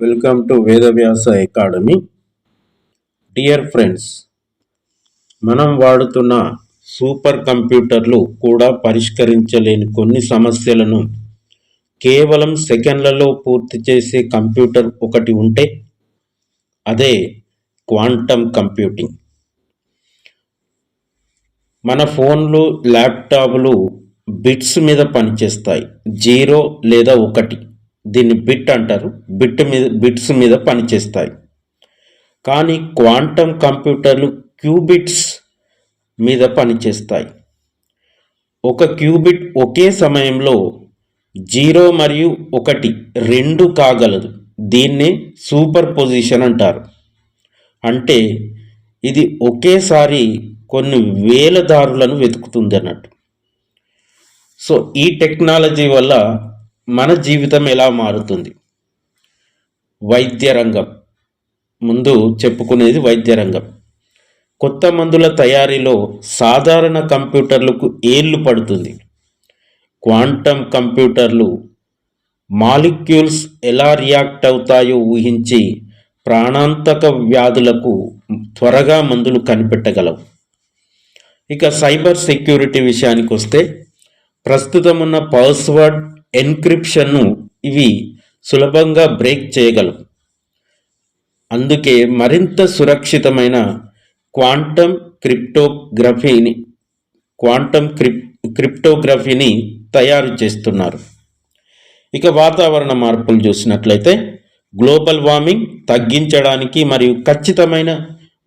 Welcome to Vedavyasa academy. Dear friends, మనం వాడుతున్న super కంప్యూటర్లు కూడా పరిష్కరించలేని కొన్ని సమస్యలను కేవలం సెకండ్లలో పూర్తి చేసే కంప్యూటర్ ఒకటి ఉంటే అదే క్వాంటమ్ కంప్యూటింగ్. మన ఫోన్లు, ల్యాప్టాప్లు బిట్స్ మీద పనిచేస్తాయి. 0 లేదా 1, దీన్ని బిట్ అంటారు. బిట్స్ మీద పనిచేస్తాయి. కానీ క్వాంటమ్ కంప్యూటర్లు క్యూబిట్స్ మీద పనిచేస్తాయి. ఒక క్యూబిట్ ఒకే సమయంలో 0 మరియు 1 రెండు కాగలదు. దీన్నే సూపర్ పొజిషన్ అంటారు. అంటే ఇది ఒకేసారి కొన్ని వేల దారులను వెతుకుతుంది అన్నట్టు. సో ఈ టెక్నాలజీ వల్ల మన జీవితం ఎలా మారుతుంది? వైద్య రంగం ముందు చెప్పుకునేది వైద్య రంగం. కొత్త మందుల తయారీలో సాధారణ కంప్యూటర్లకు ఏళ్ళు పడుతుంది. క్వాంటమ్ కంప్యూటర్లు మాలిక్యూల్స్ ఎలా రియాక్ట్ అవుతాయో ఊహించి ప్రాణాంతక వ్యాధులకు త్వరగా మందులు కనిపెట్టగలవు. ఇక సైబర్ సెక్యూరిటీ విషయానికి వస్తే ప్రస్తుతం ఉన్న పాస్వర్డ్ ఎన్క్రిప్షన్ను ఇవి సులభంగా బ్రేక్ చేయగలవు. అందుకే మరింత సురక్షితమైన క్వాంటమ్ క్రిప్టోగ్రఫీని తయారు చేస్తున్నారు. ఇక వాతావరణ మార్పులు చూసినట్లయితే గ్లోబల్ వార్మింగ్ తగ్గించడానికి మరియు ఖచ్చితమైన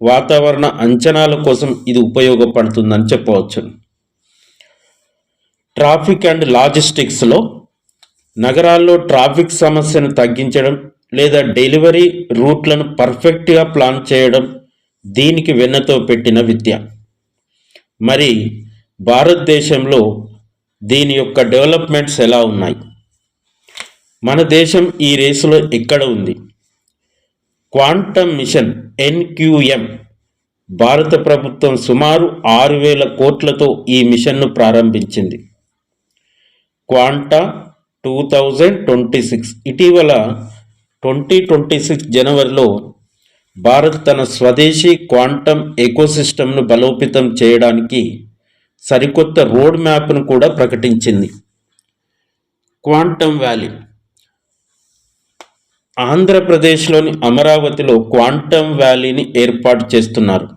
వాతావరణ అంచనాల కోసం ఇది ఉపయోగపడుతుందని చెప్పవచ్చు. ట్రాఫిక్ అండ్ లాజిస్టిక్స్లో నగరాల్లో ట్రాఫిక్ సమస్యను తగ్గించడం లేదా డెలివరీ రూట్లను పర్ఫెక్ట్గా ప్లాన్ చేయడం దీనికి వెన్నతో పెట్టిన విద్య. మరి భారతదేశంలో దీని యొక్క డెవలప్మెంట్స్ ఎలా ఉన్నాయి? మన దేశం ఈ రేసులో ఎక్కడ ఉంది? క్వాంటమ్ మిషన్ NQM భారత ప్రభుత్వం సుమారు 6,000 కోట్లతో ఈ మిషన్ను ప్రారంభించింది. క్వాంటా 2026 ఇటీవల 2026 జనవరిలో భారత్ తన స్వదేశీ క్వాంటమ్ ఎకోసిస్టమ్ను బలోపేతం చేయడానికి సరికొత్త రోడ్ మ్యాప్ను కూడా ప్రకటించింది. క్వాంటమ్ వ్యాలీ ఆంధ్రప్రదేశ్లోని అమరావతిలో క్వాంటమ్ వ్యాలీని ఏర్పాటు చేస్తున్నారు.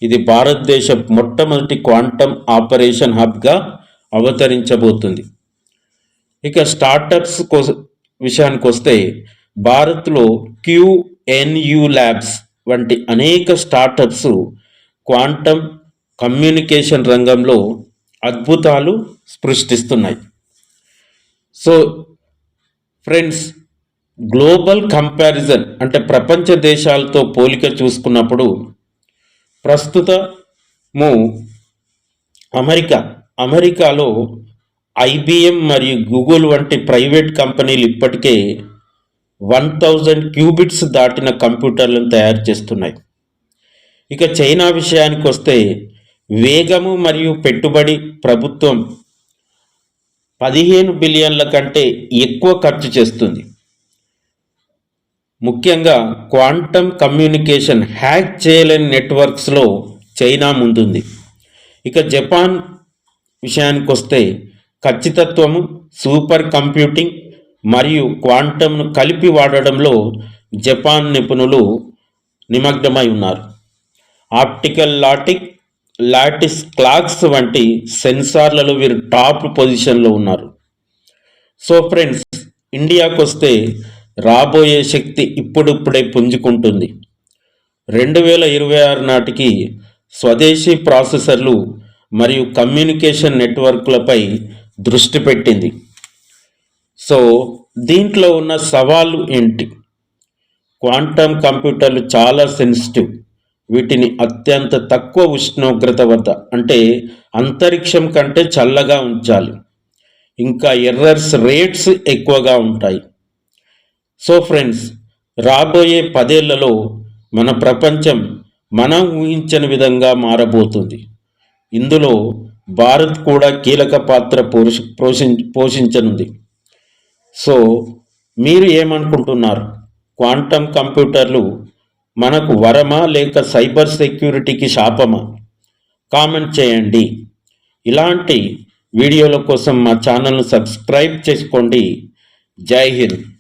ఇది భారతదేశ మొట్టమొదటి క్వాంటమ్ ఆపరేషన్ హబ్గా అవతరించబోతుంది. ఇక స్టార్టప్స్ విషయానికి వస్తే భారత్లో QNU ల్యాబ్స్ వంటి అనేక స్టార్టప్స్ క్వాంటమ్ కమ్యూనికేషన్ రంగంలో అద్భుతాలు సృష్టిస్తున్నాయి. సో ఫ్రెండ్స్, గ్లోబల్ కంపారిజన్ అంటే ప్రపంచ దేశాలతో పోలిక చూసుకున్నప్పుడు ప్రస్తుతము అమెరికాలో IBM మరియు గూగుల్ వంటి ప్రైవేట్ కంపెనీలు ఇప్పటికే 1000 క్యూబిట్స్ దాటిన కంప్యూటర్లను తయారు చేస్తున్నాయి. ఇక చైనా విషయానికి వస్తే వేగము మరియు పెట్టుబడి ప్రభుత్వం 15 బిలియన్ల కంటే ఎక్కువ ఖర్చు చేస్తుంది. ముఖ్యంగా క్వాంటమ్ కమ్యూనికేషన్ హ్యాక్ చేయలేని నెట్వర్క్స్లో చైనా ముందుంది. ఇక జపాన్ విషయానికి వస్తే ఖచ్చితత్వము, సూపర్ కంప్యూటింగ్ మరియు క్వాంటమ్ను కలిపి వాడడంలో జపాన్ నిపుణులు నిమగ్నమై ఉన్నారు. ఆప్టికల్ లాటిస్ క్లాక్స్ వంటి సెన్సార్లలో వీరు టాప్ పొజిషన్లో ఉన్నారు. సో ఫ్రెండ్స్, ఇండియాకు వస్తే రాబోయే శక్తి ఇప్పుడిప్పుడే పుంజుకుంటుంది. 2026 నాటికి స్వదేశీ ప్రాసెసర్లు మరియు కమ్యూనికేషన్ నెట్వర్క్లపై దృష్టి పెట్టింది. సో దీంట్లో ఉన్న సవాళ్ళు ఏంటి? క్వాంటమ్ కంప్యూటర్లు చాలా సెన్సిటివ్. వీటిని అత్యంత తక్కువ ఉష్ణోగ్రత వద్ద, అంటే అంతరిక్షం కంటే చల్లగా ఉంచాలి. ఇంకా ఎర్రర్స్ రేట్స్ ఎక్కువగా ఉంటాయి. సో ఫ్రెండ్స్, రాబోయే 10 ఏళ్లలో మన ప్రపంచం మనం ఊహించని విధంగా మారబోతుంది. ఇందులో భారత్ కూడా కీలక పాత్ర పోషించనుంది. సో మీరు ఏమనుకుంటున్నారు? క్వాంటమ్ కంప్యూటర్లు మనకు వరమా లేక సైబర్ సెక్యూరిటీకి శాపమా? కామెంట్ చేయండి. ఇలాంటి వీడియోల కోసం మా ఛానల్ను సబ్స్క్రైబ్ చేసుకోండి. జై హింద్.